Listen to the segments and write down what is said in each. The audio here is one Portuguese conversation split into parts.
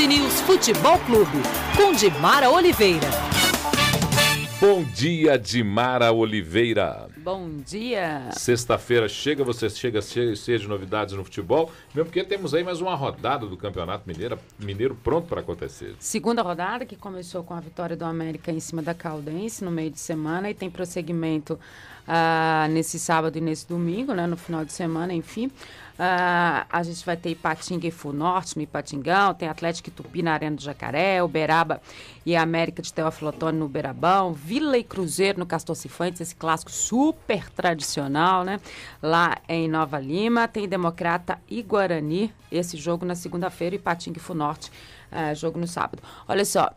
Band News Futebol Clube, com Dimara Oliveira. Bom dia, Dimara Oliveira. Bom dia. Sexta-feira você chega cheio de novidades no futebol, mesmo porque temos aí mais uma rodada do Campeonato Mineiro pronto para acontecer. Segunda rodada, que começou com a vitória do América em cima da Caldense no meio de semana e tem prosseguimento nesse sábado e nesse domingo, né, no final de semana, enfim. A gente vai ter Ipatinga e Funorte no Ipatingão, tem Atlético e Tupi na Arena do Jacaré, Uberaba e América de Teófilo Otoni no Uberabão, Vila e Cruzeiro no Castor Cifuentes, esse clássico super tradicional, né? Lá em Nova Lima, tem Democrata e Guarani, esse jogo na segunda-feira, Ipatinga e Funorte, jogo no sábado. Olha só,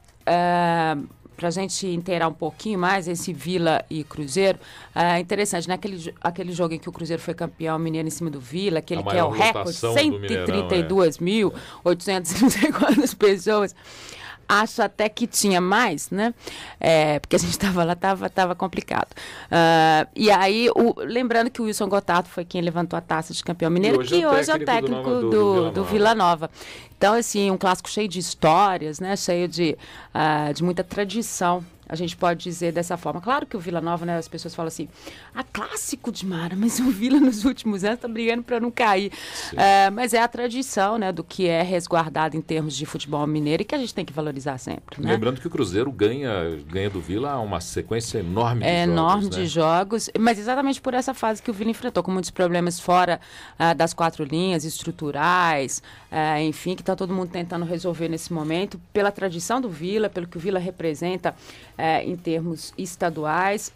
para a gente inteirar um pouquinho mais esse Vila e Cruzeiro, é interessante, né? Aquele jogo em que o Cruzeiro foi campeão mineiro em cima do Vila, aquele que é o recorde, 132.834 pessoas. Acho até que tinha mais, né? Porque a gente estava lá, estava complicado. E aí, lembrando que o Wilson Gotardo foi quem levantou a taça de campeão mineiro, que hoje é o técnico do Vila Nova. Então, assim, um clássico cheio de histórias, né? Cheio de muita tradição. A gente pode dizer dessa forma. Claro que o Vila Nova, né, as pessoas falam assim, clássico de Mara, mas o Vila nos últimos anos está brigando para não cair. Mas é a tradição, né, do que é resguardado em termos de futebol mineiro e que a gente tem que valorizar sempre. Né? Lembrando que o Cruzeiro ganha do Vila uma sequência enorme de jogos. Enorme de jogos, mas exatamente por essa fase que o Vila enfrentou, com muitos problemas fora das quatro linhas, estruturais, enfim, que está todo mundo tentando resolver nesse momento, pela tradição do Vila, pelo que o Vila representa em termos estaduais.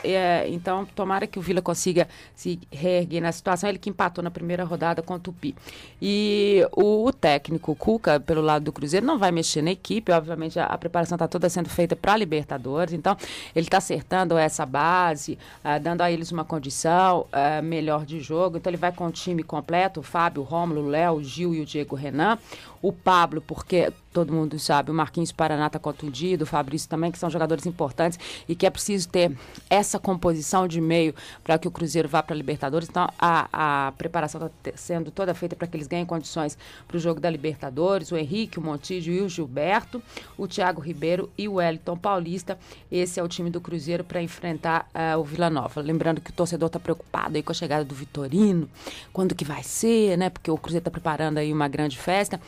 Então, tomara que o Vila consiga se reerguer na situação. Ele que empatou na primeira rodada com o Tupi. E o técnico Cuca, pelo lado do Cruzeiro, não vai mexer na equipe. Obviamente, a preparação está toda sendo feita para a Libertadores. Então, ele está acertando essa base, dando a eles uma condição melhor de jogo. Então, ele vai com o time completo, o Fábio, o Rômulo, o Léo, o Gil e o Diego Renan. O Pablo, porque todo mundo sabe, o Marquinhos Paraná está contundido, o Fabrício também, que são jogadores importantes e que é preciso ter essa composição de meio para que o Cruzeiro vá para a Libertadores. Então, a preparação está sendo toda feita para que eles ganhem condições para o jogo da Libertadores. O Henrique, o Montijo e o Gilberto, o Thiago Ribeiro e o Wellington Paulista. Esse é o time do Cruzeiro para enfrentar o Vila Nova. Lembrando que o torcedor está preocupado aí com a chegada do Vitorino, quando que vai ser, né? Porque o Cruzeiro está preparando aí uma grande festa.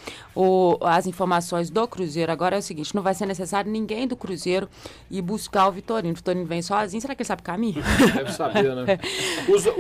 As informações do Cruzeiro agora é o seguinte, não vai ser necessário ninguém do Cruzeiro ir buscar o Vitorino. O Vitorino vem sozinho, será que ele sabe o caminho? Deve saber, né? Usa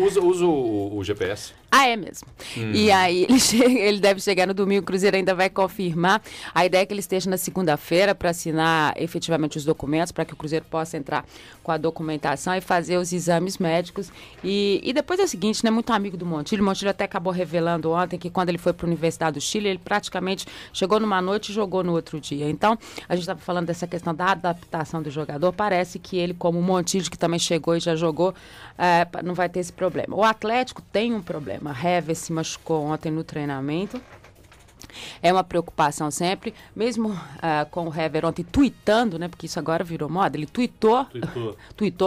o GPS. É mesmo. E aí ele deve chegar no domingo, o Cruzeiro ainda vai confirmar. A ideia é que ele esteja na segunda-feira para assinar efetivamente os documentos, para que o Cruzeiro possa entrar com a documentação e fazer os exames médicos. E depois é o seguinte, né? Muito amigo do Montilho. O Montilho até acabou revelando ontem que quando ele foi para a Universidade do Chile, ele praticamente chegou numa noite e jogou no outro dia. Então, a gente estava falando dessa questão da adaptação do jogador. Parece que ele, como o Montilho, que também chegou e já jogou, não vai ter esse problema. O Atlético tem um problema. A Hever se machucou ontem no treinamento. É uma preocupação sempre, mesmo com o Hever ontem tuitando, né, porque isso agora virou moda, ele tuitou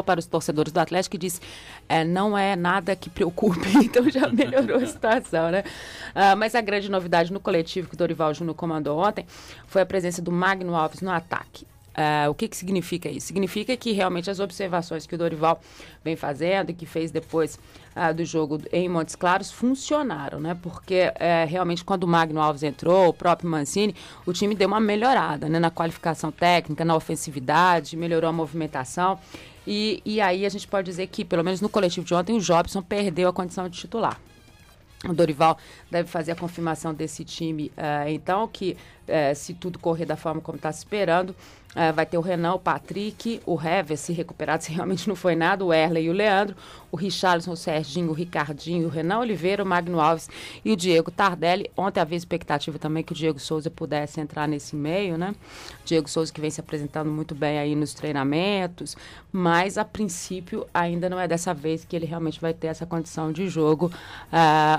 para os torcedores do Atlético e disse, não é nada que preocupe, então já melhorou a situação, né? Mas a grande novidade no coletivo que o Dorival Júnior comandou ontem foi a presença do Magno Alves no ataque. O que significa isso? Significa que realmente as observações que o Dorival vem fazendo e que fez depois do jogo em Montes Claros funcionaram, né? Porque realmente quando o Magno Alves entrou, o próprio Mancini, o time deu uma melhorada, né? Na qualificação técnica, na ofensividade, melhorou a movimentação. E aí a gente pode dizer que, pelo menos no coletivo de ontem, o Jobson perdeu a condição de titular. O Dorival deve fazer a confirmação desse time, então, que se tudo correr da forma como está se esperando, vai ter o Renan, o Patrick, o Hever, se recuperado, se realmente não foi nada, o Erley e o Leandro, o Richarlison, o Serginho, o Ricardinho, o Renan Oliveira, o Magno Alves e o Diego Tardelli. Ontem havia expectativa também que o Diego Souza pudesse entrar nesse meio, né? Diego Souza que vem se apresentando muito bem aí nos treinamentos, mas a princípio ainda não é dessa vez que ele realmente vai ter essa condição de jogo,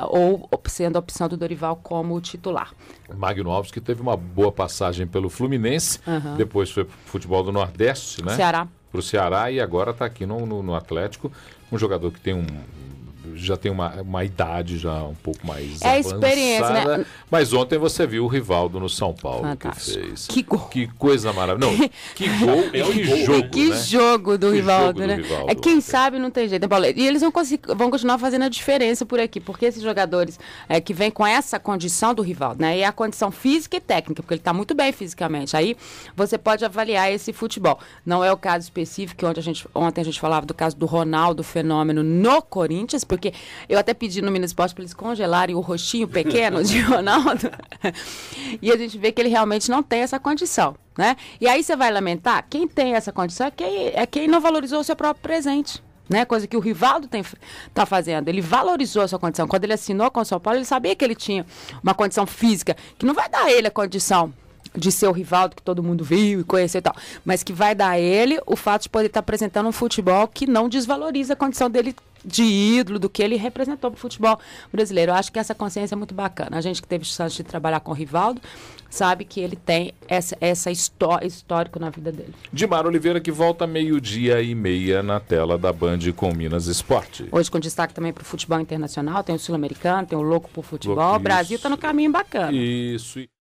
ou sendo a opção do Dorival como titular. Magno Alves, que teve uma boa passagem pelo Fluminense, depois foi pro futebol do Nordeste, né? Ceará. Pro Ceará e agora está aqui no Atlético, um jogador que tem já tem uma idade já um pouco mais avançada. Experiência, né? Mas ontem você viu o Rivaldo no São Paulo. Fantástico. Que fez. Que gol. Que coisa maravilhosa. Não, que gol e que jogo, que né? jogo do Rivaldo, né? Quem ontem. sabe não tem jeito, né, Paulo? E eles vão continuar fazendo a diferença por aqui, porque esses jogadores que vêm com essa condição do Rivaldo, né? E a condição física e técnica, porque ele está muito bem fisicamente. Aí você pode avaliar esse futebol. Não é o caso específico, ontem a gente falava do caso do Ronaldo Fenômeno no Corinthians, porque eu até pedi no Minas Esporte para eles congelarem o rostinho pequeno de Ronaldo. E a gente vê que ele realmente não tem essa condição, né? E aí você vai lamentar, quem tem essa condição é quem não valorizou o seu próprio presente. Né? Coisa que o Rivaldo está fazendo. Ele valorizou a sua condição. Quando ele assinou com o São Paulo, ele sabia que ele tinha uma condição física, que não vai dar a ele a condição de ser o Rivaldo que todo mundo viu e conhecer e tal, mas que vai dar a ele o fato de poder estar apresentando um futebol que não desvaloriza a condição dele de ídolo, do que ele representou para o futebol brasileiro. Eu acho que essa consciência é muito bacana. A gente que teve chance de trabalhar com o Rivaldo sabe que ele tem essa histórico na vida dele. Dimar Oliveira, que volta 12:30 na tela da Band com Minas Esporte. Hoje com destaque também para o futebol internacional, tem o Sul-Americano, tem o Louco por Futebol. O Brasil está no caminho bacana. Isso.